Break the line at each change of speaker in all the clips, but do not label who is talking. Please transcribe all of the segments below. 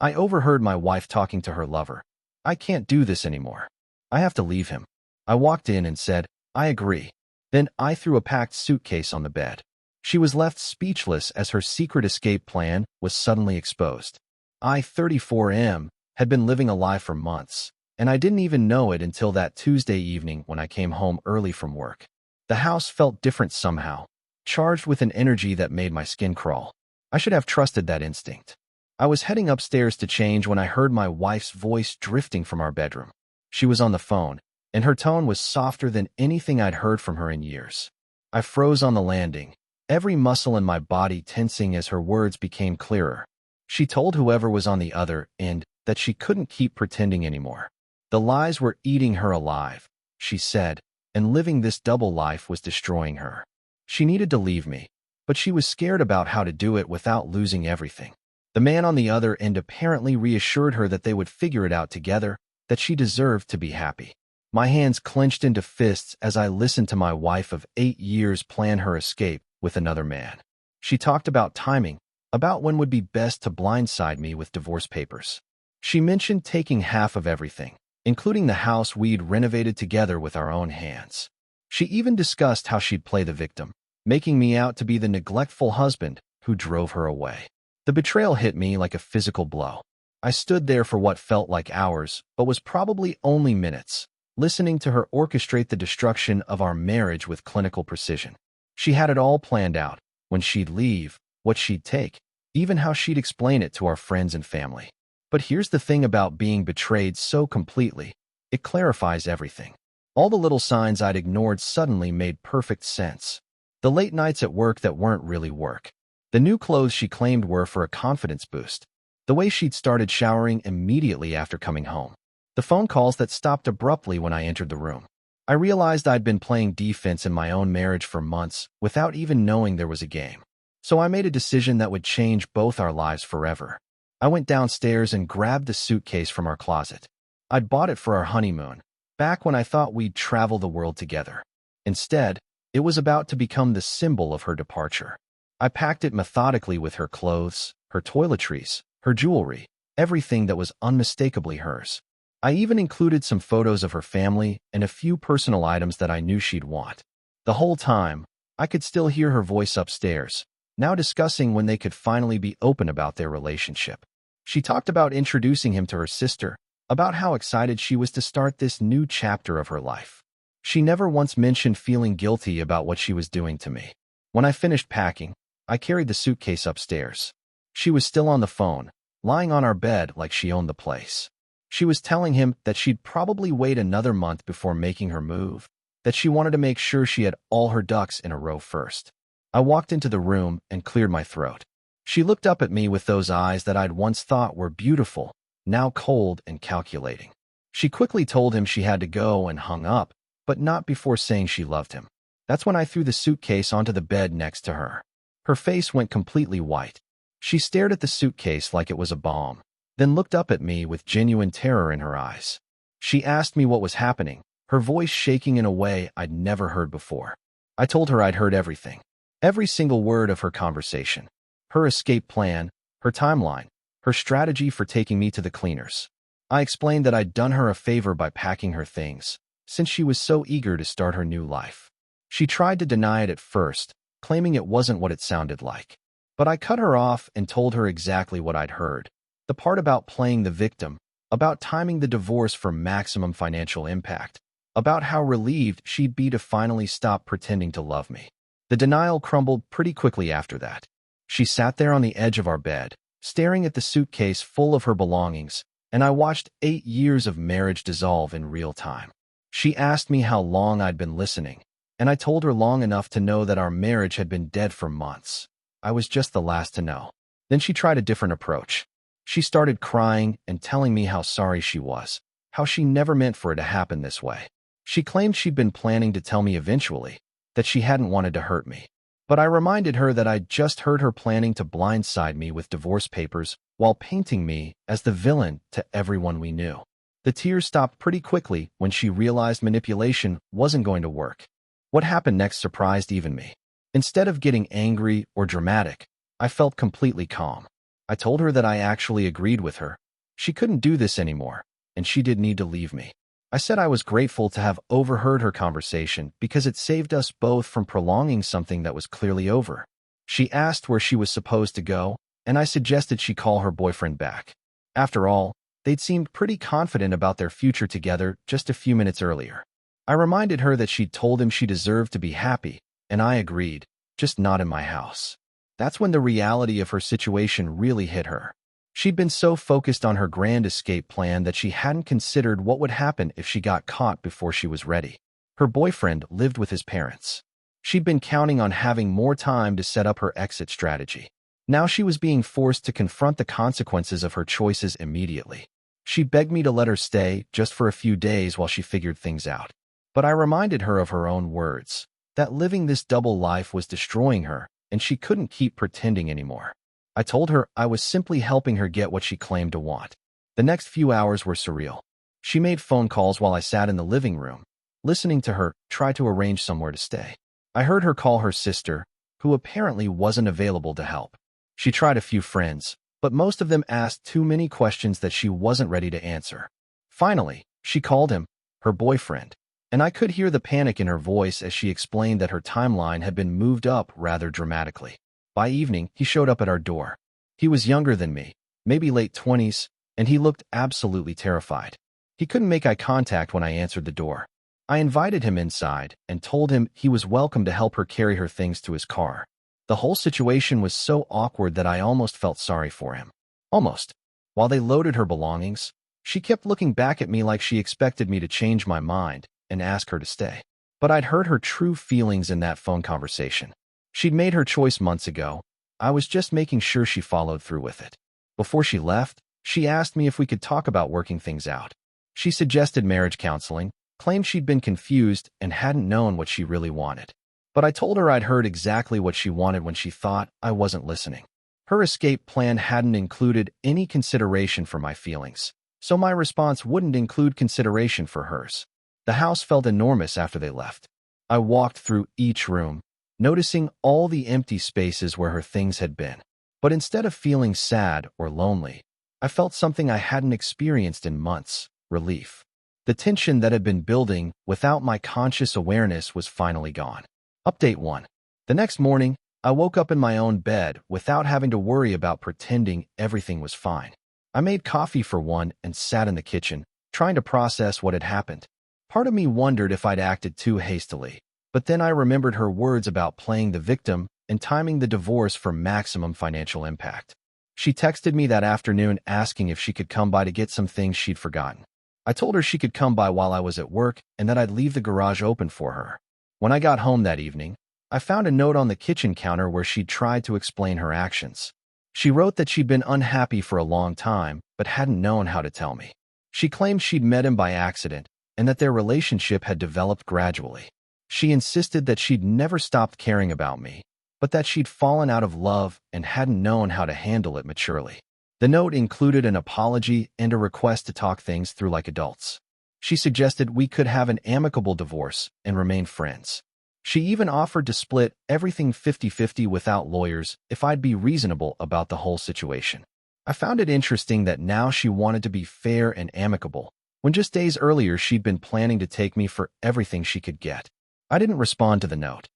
I overheard my wife talking to her lover. "I can't do this anymore. I have to leave him." I walked in and said, "I agree." Then I threw a packed suitcase on the bed. She was left speechless as her secret escape plan was suddenly exposed. I, 34M, had been living a lie for months, and I didn't even know it until that Tuesday evening when I came home early from work. The house felt different somehow, charged with an energy that made my skin crawl. I should have trusted that instinct. I was heading upstairs to change when I heard my wife's voice drifting from our bedroom. She was on the phone, and her tone was softer than anything I'd heard from her in years. I froze on the landing, every muscle in my body tensing as her words became clearer. She told whoever was on the other end that she couldn't keep pretending anymore. The lies were eating her alive, she said, and living this double life was destroying her. She needed to leave me, but she was scared about how to do it without losing everything. The man on the other end apparently reassured her that they would figure it out together, that she deserved to be happy. My hands clenched into fists as I listened to my wife of 8 years plan her escape with another man. She talked about timing, about when would be best to blindside me with divorce papers. She mentioned taking half of everything, including the house we'd renovated together with our own hands. She even discussed how she'd play the victim, making me out to be the neglectful husband who drove her away. The betrayal hit me like a physical blow. I stood there for what felt like hours, but was probably only minutes, listening to her orchestrate the destruction of our marriage with clinical precision. She had it all planned out, when she'd leave, what she'd take, even how she'd explain it to our friends and family. But here's the thing about being betrayed so completely, it clarifies everything. All the little signs I'd ignored suddenly made perfect sense. The late nights at work that weren't really work. The new clothes she claimed were for a confidence boost. The way she'd started showering immediately after coming home. The phone calls that stopped abruptly when I entered the room. I realized I'd been playing defense in my own marriage for months without even knowing there was a game. So I made a decision that would change both our lives forever. I went downstairs and grabbed the suitcase from our closet. I'd bought it for our honeymoon, back when I thought we'd travel the world together. Instead, it was about to become the symbol of her departure. I packed it methodically with her clothes, her toiletries, her jewelry, everything that was unmistakably hers. I even included some photos of her family and a few personal items that I knew she'd want. The whole time, I could still hear her voice upstairs, now discussing when they could finally be open about their relationship. She talked about introducing him to her sister, about how excited she was to start this new chapter of her life. She never once mentioned feeling guilty about what she was doing to me. When I finished packing, I carried the suitcase upstairs. She was still on the phone, lying on our bed like she owned the place. She was telling him that she'd probably wait another month before making her move, that she wanted to make sure she had all her ducks in a row first. I walked into the room and cleared my throat. She looked up at me with those eyes that I'd once thought were beautiful, now cold and calculating. She quickly told him she had to go and hung up, but not before saying she loved him. That's when I threw the suitcase onto the bed next to her. Her face went completely white. She stared at the suitcase like it was a bomb, then looked up at me with genuine terror in her eyes. She asked me what was happening, her voice shaking in a way I'd never heard before. I told her I'd heard everything, every single word of her conversation, her escape plan, her timeline, her strategy for taking me to the cleaners. I explained that I'd done her a favor by packing her things, since she was so eager to start her new life. She tried to deny it at first, claiming it wasn't what it sounded like. But I cut her off and told her exactly what I'd heard. The part about playing the victim, about timing the divorce for maximum financial impact, about how relieved she'd be to finally stop pretending to love me. The denial crumbled pretty quickly after that. She sat there on the edge of our bed, staring at the suitcase full of her belongings, and I watched 8 years of marriage dissolve in real time. She asked me how long I'd been listening, and I told her long enough to know that our marriage had been dead for months. I was just the last to know. Then she tried a different approach. She started crying and telling me how sorry she was, how she never meant for it to happen this way. She claimed she'd been planning to tell me eventually, that she hadn't wanted to hurt me. But I reminded her that I'd just heard her planning to blindside me with divorce papers while painting me as the villain to everyone we knew. The tears stopped pretty quickly when she realized manipulation wasn't going to work. What happened next surprised even me. Instead of getting angry or dramatic, I felt completely calm. I told her that I actually agreed with her. She couldn't do this anymore, and she did need to leave me. I said I was grateful to have overheard her conversation because it saved us both from prolonging something that was clearly over. She asked where she was supposed to go, and I suggested she call her boyfriend back. After all, they'd seemed pretty confident about their future together just a few minutes earlier. I reminded her that she'd told him she deserved to be happy, and I agreed, just not in my house. That's when the reality of her situation really hit her. She'd been so focused on her grand escape plan that she hadn't considered what would happen if she got caught before she was ready. Her boyfriend lived with his parents. She'd been counting on having more time to set up her exit strategy. Now she was being forced to confront the consequences of her choices immediately. She begged me to let her stay just for a few days while she figured things out. But I reminded her of her own words, that living this double life was destroying her, and she couldn't keep pretending anymore. I told her I was simply helping her get what she claimed to want. The next few hours were surreal. She made phone calls while I sat in the living room, listening to her try to arrange somewhere to stay. I heard her call her sister, who apparently wasn't available to help. She tried a few friends, but most of them asked too many questions that she wasn't ready to answer. Finally, she called him, her boyfriend, and I could hear the panic in her voice as she explained that her timeline had been moved up rather dramatically. By evening, he showed up at our door. He was younger than me, maybe late 20s, and he looked absolutely terrified. He couldn't make eye contact when I answered the door. I invited him inside and told him he was welcome to help her carry her things to his car. The whole situation was so awkward that I almost felt sorry for him. Almost. While they loaded her belongings, she kept looking back at me like she expected me to change my mind and ask her to stay. But I'd heard her true feelings in that phone conversation. She'd made her choice months ago. I was just making sure she followed through with it. Before she left, she asked me if we could talk about working things out. She suggested marriage counseling, claimed she'd been confused and hadn't known what she really wanted. But I told her I'd heard exactly what she wanted when she thought I wasn't listening. Her escape plan hadn't included any consideration for my feelings, so my response wouldn't include consideration for hers. The house felt enormous after they left. I walked through each room, noticing all the empty spaces where her things had been. But instead of feeling sad or lonely, I felt something I hadn't experienced in months: relief. The tension that had been building without my conscious awareness was finally gone. Update 1. The next morning, I woke up in my own bed without having to worry about pretending everything was fine. I made coffee for one and sat in the kitchen, trying to process what had happened. Part of me wondered if I'd acted too hastily. But then I remembered her words about playing the victim and timing the divorce for maximum financial impact. She texted me that afternoon asking if she could come by to get some things she'd forgotten. I told her she could come by while I was at work and that I'd leave the garage open for her. When I got home that evening, I found a note on the kitchen counter where she'd tried to explain her actions. She wrote that she'd been unhappy for a long time but hadn't known how to tell me. She claimed she'd met him by accident and that their relationship had developed gradually. She insisted that she'd never stopped caring about me, but that she'd fallen out of love and hadn't known how to handle it maturely. The note included an apology and a request to talk things through like adults. She suggested we could have an amicable divorce and remain friends. She even offered to split everything 50-50 without lawyers if I'd be reasonable about the whole situation. I found it interesting that now she wanted to be fair and amicable, when just days earlier she'd been planning to take me for everything she could get. I didn't respond to the note.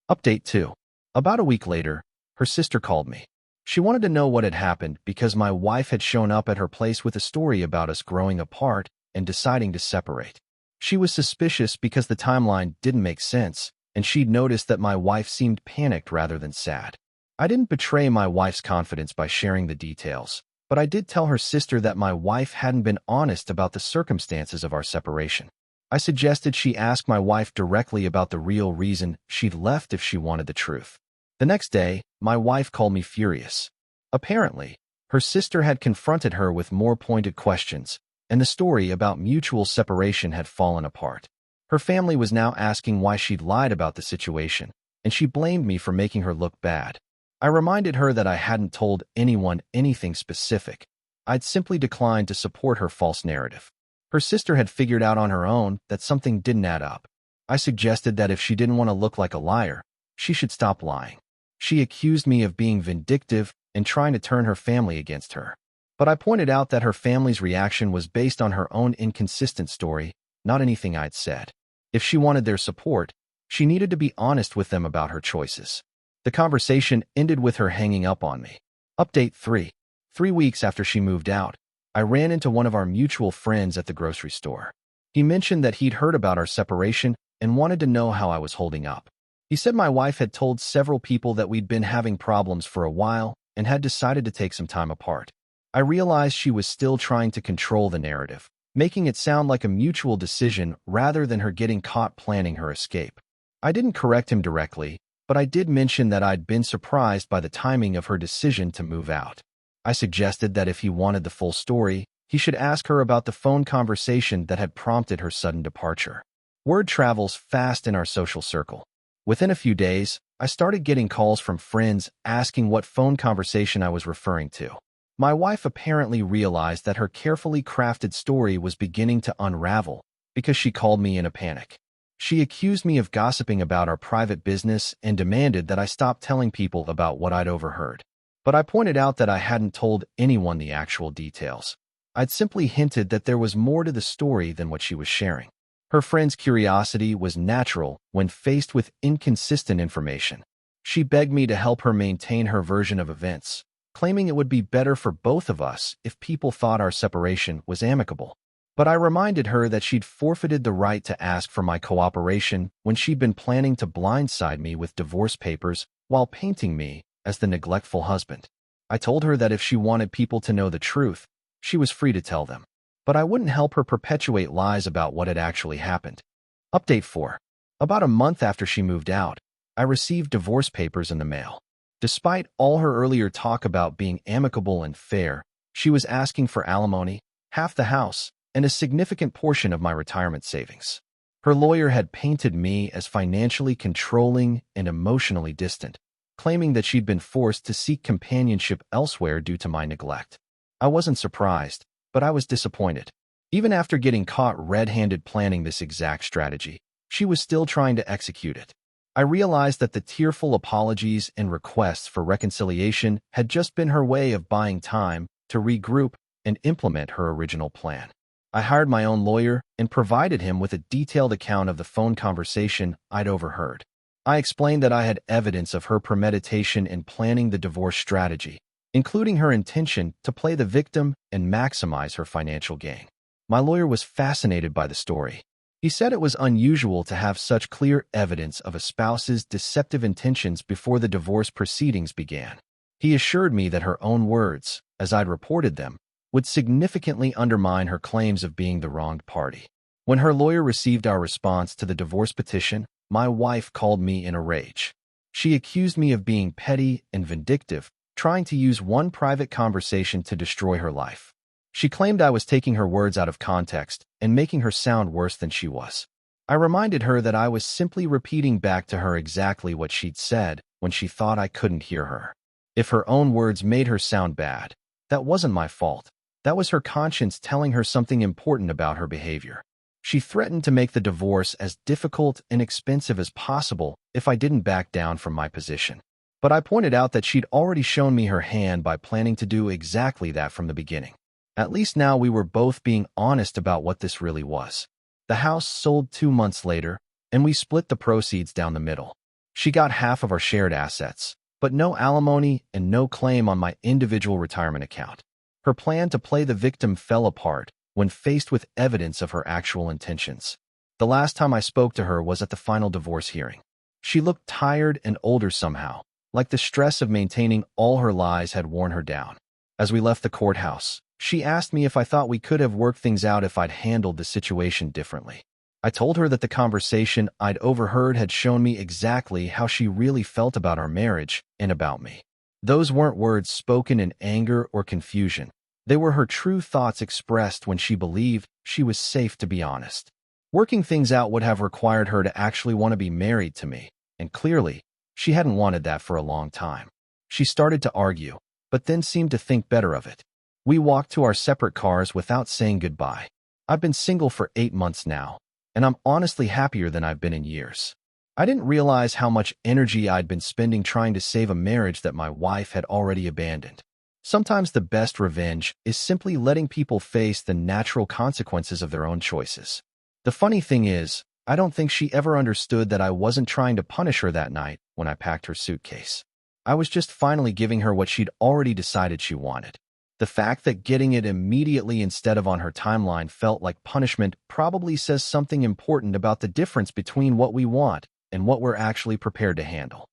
Update 2. About a week later, her sister called me. She wanted to know what had happened because my wife had shown up at her place with a story about us growing apart and deciding to separate. She was suspicious because the timeline didn't make sense, and she'd noticed that my wife seemed panicked rather than sad. I didn't betray my wife's confidence by sharing the details, but I did tell her sister that my wife hadn't been honest about the circumstances of our separation. I suggested she ask my wife directly about the real reason she'd left if she wanted the truth. The next day, my wife called me furious. Apparently, her sister had confronted her with more pointed questions, and the story about mutual separation had fallen apart. Her family was now asking why she'd lied about the situation, and she blamed me for making her look bad. I reminded her that I hadn't told anyone anything specific. I'd simply declined to support her false narrative. Her sister had figured out on her own that something didn't add up. I suggested that if she didn't want to look like a liar, she should stop lying. She accused me of being vindictive and trying to turn her family against her. But I pointed out that her family's reaction was based on her own inconsistent story, not anything I'd said. If she wanted their support, she needed to be honest with them about her choices. The conversation ended with her hanging up on me. Update 3. 3 weeks after she moved out, I ran into one of our mutual friends at the grocery store. He mentioned that he'd heard about our separation and wanted to know how I was holding up. He said my wife had told several people that we'd been having problems for a while and had decided to take some time apart. I realized she was still trying to control the narrative, making it sound like a mutual decision rather than her getting caught planning her escape. I didn't correct him directly, but I did mention that I'd been surprised by the timing of her decision to move out. I suggested that if he wanted the full story, he should ask her about the phone conversation that had prompted her sudden departure. Word travels fast in our social circle. Within a few days, I started getting calls from friends asking what phone conversation I was referring to. My wife apparently realized that her carefully crafted story was beginning to unravel because she called me in a panic. She accused me of gossiping about our private business and demanded that I stop telling people about what I'd overheard. But I pointed out that I hadn't told anyone the actual details. I'd simply hinted that there was more to the story than what she was sharing. Her friend's curiosity was natural when faced with inconsistent information. She begged me to help her maintain her version of events, claiming it would be better for both of us if people thought our separation was amicable. But I reminded her that she'd forfeited the right to ask for my cooperation when she'd been planning to blindside me with divorce papers while painting me as the neglectful husband. I told her that if she wanted people to know the truth, she was free to tell them. But I wouldn't help her perpetuate lies about what had actually happened. Update 4. About a month after she moved out, I received divorce papers in the mail. Despite all her earlier talk about being amicable and fair, she was asking for alimony, half the house, and a significant portion of my retirement savings. Her lawyer had painted me as financially controlling and emotionally distant, claiming that she'd been forced to seek companionship elsewhere due to my neglect. I wasn't surprised, but I was disappointed. Even after getting caught red-handed planning this exact strategy, she was still trying to execute it. I realized that the tearful apologies and requests for reconciliation had just been her way of buying time to regroup and implement her original plan. I hired my own lawyer and provided him with a detailed account of the phone conversation I'd overheard. I explained that I had evidence of her premeditation in planning the divorce strategy, including her intention to play the victim and maximize her financial gain. My lawyer was fascinated by the story. He said it was unusual to have such clear evidence of a spouse's deceptive intentions before the divorce proceedings began. He assured me that her own words, as I'd reported them, would significantly undermine her claims of being the wronged party. When her lawyer received our response to the divorce petition, my wife called me in a rage. She accused me of being petty and vindictive, trying to use one private conversation to destroy her life. She claimed I was taking her words out of context and making her sound worse than she was. I reminded her that I was simply repeating back to her exactly what she'd said when she thought I couldn't hear her. If her own words made her sound bad, that wasn't my fault. That was her conscience telling her something important about her behavior. She threatened to make the divorce as difficult and expensive as possible if I didn't back down from my position. But I pointed out that she'd already shown me her hand by planning to do exactly that from the beginning. At least now we were both being honest about what this really was. The house sold 2 months later, and we split the proceeds down the middle. She got half of our shared assets, but no alimony and no claim on my individual retirement account. Her plan to play the victim fell apart when faced with evidence of her actual intentions. The last time I spoke to her was at the final divorce hearing. She looked tired and older somehow, like the stress of maintaining all her lies had worn her down. As we left the courthouse, she asked me if I thought we could have worked things out if I'd handled the situation differently. I told her that the conversation I'd overheard had shown me exactly how she really felt about our marriage and about me. Those weren't words spoken in anger or confusion. They were her true thoughts expressed when she believed she was safe to be honest. Working things out would have required her to actually want to be married to me, and clearly, she hadn't wanted that for a long time. She started to argue, but then seemed to think better of it. We walked to our separate cars without saying goodbye. I've been single for 8 months now, and I'm honestly happier than I've been in years. I didn't realize how much energy I'd been spending trying to save a marriage that my wife had already abandoned. Sometimes the best revenge is simply letting people face the natural consequences of their own choices. The funny thing is, I don't think she ever understood that I wasn't trying to punish her that night when I packed her suitcase. I was just finally giving her what she'd already decided she wanted. The fact that getting it immediately instead of on her timeline felt like punishment probably says something important about the difference between what we want and what we're actually prepared to handle.